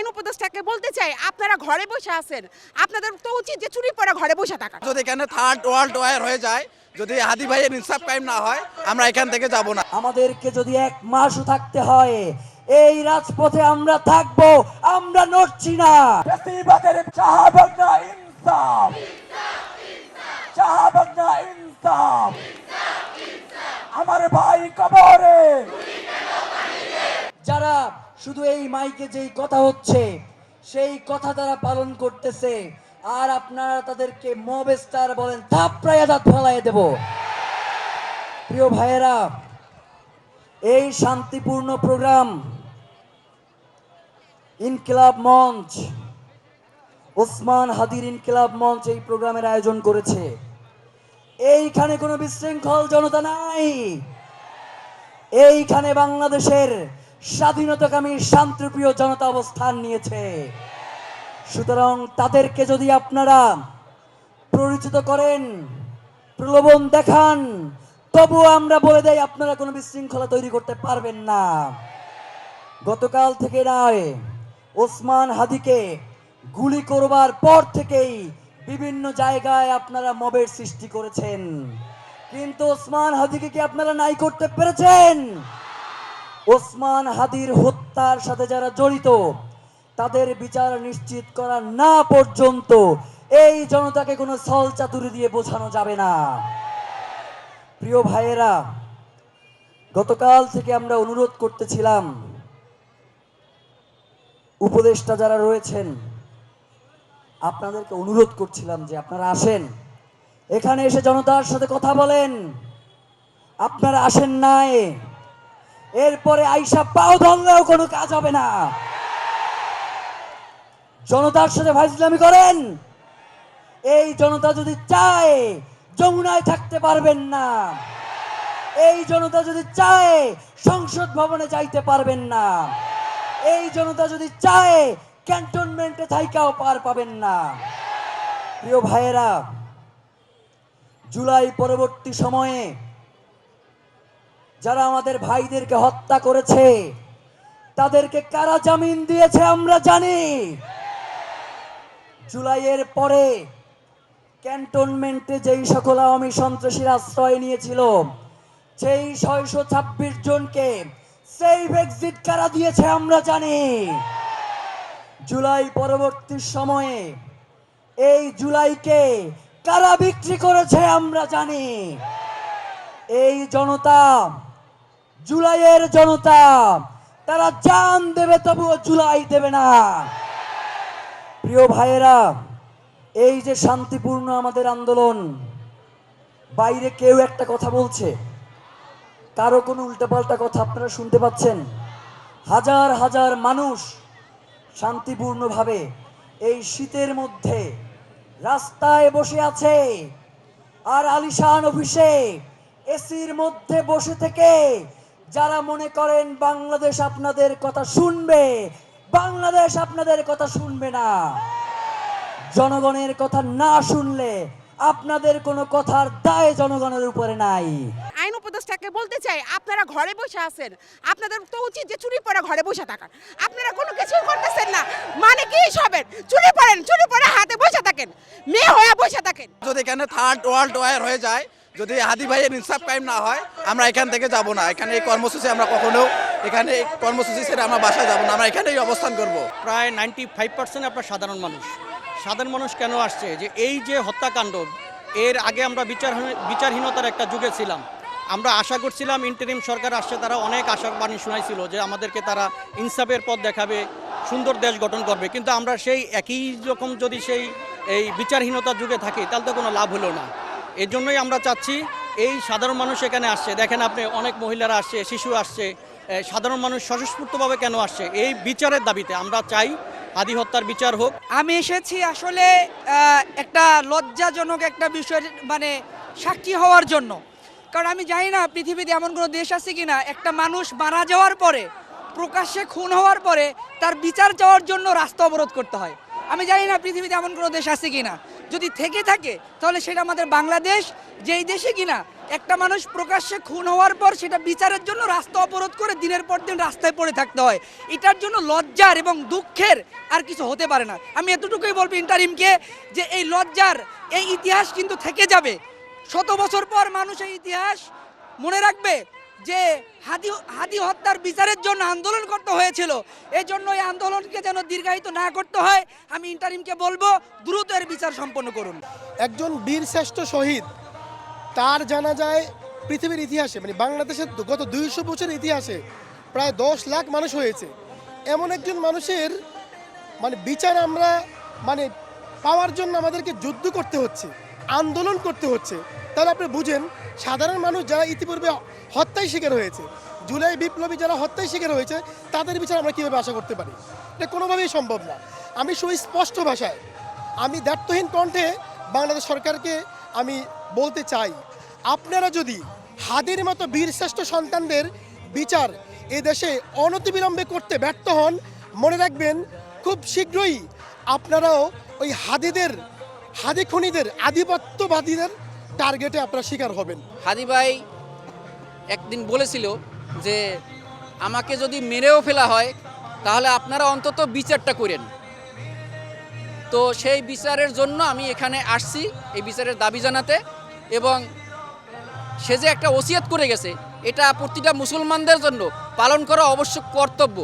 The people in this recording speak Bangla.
আইন উপদেষ্টাকে বলতে চাই, আপনারা ঘরে বসে আছেন, আপনাদের তো উচিত যে চুরি পরে ঘরে বসে থাকা। যদি এখানে থার্ড ওয়ার্ল্ড ওয়ার হয়ে যায়, যদি হাদি ভাইয়ের ইনসাফ কায়েম না হয়, আমরা এখান থেকে যাব না। আমাদেরকে যদি এক মাসও থাকতে হয়, এই রাজপথে আমরা থাকবো, আমরা নড়ছি না। ফ্যাসিবাদের চাহাবাগ না ইনসাফ, চাহাবাগ না ইনসাফ, আমার ভাই কবরে। যারা শুধু এই মাইকে যেই কথা হচ্ছে সেই কথা তারা পালন করতেছে, আর আপনারা তাদেরকে মব স্টার বলেন, থাপড়াইয়া দাঁত ফেলাইয়া দেব। প্রিয় ভাইয়েরা, এই শান্তিপূর্ণ প্রোগ্রাম ইনকিলাব মঞ্চ, ওসমান হাদির ইনকিলাব মঞ্চ এই প্রোগ্রামের আয়োজন করেছে। এইখানে কোনো বিশৃঙ্খল জনতা নাই, এইখানে বাংলাদেশের স্বাধীনতাকামী শান্তিপ্রিয় জনতা অবস্থান নিয়েছে। সুতরাং তাদেরকে যদি আপনারা পরিচিত করেন, প্রলোভন দেখান, তবুও আমরা বলে দেই আপনারা কোনো বিশৃঙ্খলা তৈরি করতে পারবেন না। গতকাল থেকে নয়, ওসমান হাদিকে গুলি করবার পর থেকেই বিভিন্ন জায়গায় আপনারা মবের সৃষ্টি করেছেন, কিন্তু ওসমান হাদিকে কি আপনারা নাই করতে পেরেছেন? ওসমান হাদির হত্যার সাথে যারা জড়িত তাদের বিচার নিশ্চিত করা না পর্যন্ত এই জনতাকে কোনো ছল চাতুরি দিয়ে বোঝানো যাবে না। প্রিয় ভাইয়েরা, গতকাল থেকে আমরা অনুরোধ করতেছিলাম, উপদেষ্টা যারা রয়েছেন আপনাদেরকে অনুরোধ করছিলাম যে আপনারা আসেন, এখানে এসে জনতার সাথে কথা বলেন। আপনারা আসেন নাই, এরপরে আইসা পাও ধরলেও কোনো কাজ হবে না। জনতার সাথে ফাইজলামি করেন, এই জনতা যদি চায় যমুনায় থাকতে পারবেন না, এই জনতা যদি চায় সংসদ ভবনে যাইতে পারবেন না, এই জনতা যদি চায় ক্যান্টনমেন্টে থাইকাও পার পাবেন না। প্রিয় ভাইয়েরা, জুলাই পরবর্তী সময়ে যারা আমাদের ভাইদেরকে হত্যা করেছে তাদেরকে কারা জামিন দিয়েছে আমরা জানি। জুলাইয়ের পরে ক্যান্টনমেন্টে যেই সকল আওয়ামী সন্ত্রাসীরা আশ্রয় নিয়েছিল সেই 626 জনকে সেফ এক্সিট কারা দিয়েছে আমরা জানি। জুলাই পরবর্তী সময়ে এই জুলাইকে কারা বিক্রি করেছে আমরা জানি। এই জনতা, জুলাইয়ের জনতা, তারা জান দেবে তবুও জুলাই দেবে না। প্রিয় ভাইয়েরা, এই যে শান্তিপূর্ণ আমাদের আন্দোলন, বাইরে কেউ একটা কথা বলছে, কারো কোনো উল্টাপাল্টা কথা আপনারা শুনতে পাচ্ছেন? হাজার হাজার মানুষ শান্তিপূর্ণভাবে এই শীতের মধ্যে রাস্তায় বসে আছে, আর আলিশান অফিসে এসির মধ্যে বসে থেকে যারা মনে করেন বাংলাদেশ আপনাদের কথা শুনবে, বাংলাদেশ আপনাদের কথা শুনবে না। জনগণের কথা না শুনলে আপনাদের কোনো কথার দায় জনগণের উপরে নাই। আইন উপদেষ্টাকে বলতে চাই, আপনারা ঘরে বসে আছেন, আপনাদের তো উচিত যে চুরি পরে ঘরে বসে থাকা। আপনারা কোনো কিছু করতেছেন না, মানে কি সবের চুরি পড়েন, চুরি পরে হাতে বসে থাকেন, মেয়ে হয়ে বসে থাকেন। যদি এখানে থার্ড ওয়ার্ল্ড ওয়ার হয়ে যায়, যদি হাদি ভাইয়ের ইনসাফ কায়েম না হয়, আমরা এখান থেকে যাব না। এখানে এই কর্মসূচি আমরা কখনো, এখানে এই কর্মসূচি ছেড়ে আমরা বাসায় যাব না, আমরা এখানেই অবস্থান করব। প্রায় 95% আপনার সাধারণ মানুষ। সাধারণ মানুষ কেন আসছে? যে এই যে হত্যাকাণ্ড, এর আগে আমরা বিচারহীনতার একটা যুগে ছিলাম। আমরা আশা করছিলাম ইন্টারিম সরকার আসছে, তারা অনেক আশার বাণী শোনাইছিল যে আমাদেরকে তারা ইনসাফের পথ দেখাবে, সুন্দর দেশ গঠন করবে, কিন্তু আমরা সেই একই রকম যদি এই বিচারহীনতার যুগে থাকি তাহলে তো কোনো লাভ হলো না। এর জন্যই আমরা চাচ্ছি এই সাধারণ মানুষ এখানে আসছে, দেখেন আপনি অনেক মহিলারা আসছে, শিশু আসছে, সাধারণ মানুষ স্বতঃস্ফূর্তভাবে কেন আসছে? এই বিচারের দাবিতে আমরা চাই হাদি হত্যার বিচার হোক। আমি এসেছি আসলে একটা লজ্জাজনক একটা বিষয়ের মানে সাক্ষী হওয়ার জন্য, কারণ আমি জানি না পৃথিবীতে এমন কোনো দেশ আছে কিনা একটা মানুষ মারা যাওয়ার পরে, প্রকাশ্যে খুন হওয়ার পরে তার বিচার চাওয়ার জন্য রাস্তা অবরোধ করতে হয়। আমি জানি না পৃথিবীতে এমন কোনো দেশ আছে কিনা, যদি থেকে থাকে তাহলে সেটা আমাদের বাংলাদেশ, যেই দেশে কিনা একটা মানুষ প্রকাশ্যে খুন হওয়ার পর সেটা বিচারের জন্য রাস্তা অবরোধ করে দিনের পর দিন রাস্তায় পড়ে থাকতে হয়। এটার জন্য লজ্জার এবং দুঃখের আর কিছু হতে পারে না। আমি এতটুকুই বলবো ইন্টারিমকে যে এই লজ্জার এই ইতিহাস কিন্তু থেকে যাবে। 100 বছর পর মানুষ এই ইতিহাস মনে রাখবে যে হাদি হত্যার বিচারের জন্য আন্দোলন করতে হয়েছিল। এই জন্য এই আন্দোলনকে যেন দীর্ঘায়িত না করতে হয়। আমি ইন্টারিমকে বলবো দ্রুত এর বিচার সম্পন্ন করুন। একজন বীর শ্রেষ্ঠ শহীদ, তার জানা যায় পৃথিবীর ইতিহাসে, মানে বাংলাদেশের গত 200 বছরের ইতিহাসে প্রায় 10 লাখ মানুষ হয়েছে। এমন একজন মানুষের মানে বিচার আমরা মানে পাওয়ার জন্য আমাদেরকে যুদ্ধ করতে হচ্ছে, আন্দোলন করতে হচ্ছে। তাহলে আপনি বুঝেন সাধারণ মানুষ যারা ইতিপূর্বে হত্যায় শিকার হয়েছে, জুলাই বিপ্লবী যারা হত্যায় শিকার হয়েছে, তাদের বিচার আমরা কীভাবে আশা করতে পারি? এটা কোনোভাবেই সম্ভব না। আমি সুস্পষ্ট ভাষায়, আমি দ্ব্যর্থহীন কণ্ঠে বাংলাদেশ সরকারকে আমি বলতে চাই, আপনারা যদি হাদির মতো বীরশ্রেষ্ঠ সন্তানদের বিচার এ দেশে অনতিবিলম্বে করতে ব্যর্থ হন, মনে রাখবেন খুব শীঘ্রই আপনারাও ওই হাদি খুনিদের, আধিপত্যবাদীদের টার্গেটে আপনারা শিকার হবেন। হাদি ভাই একদিন বলেছিল যে আমাকে যদি মেরেও ফেলা হয় তাহলে আপনারা অন্তত বিচারটা করেন। তো সেই বিচারের জন্য আমি এখানে আসছি, এই বিচারের দাবি জানাতে। এবং সে যে একটা ওসিয়ত করে গেছে, এটা প্রতিটা মুসলমানদের জন্য পালন করা অবশ্য কর্তব্য।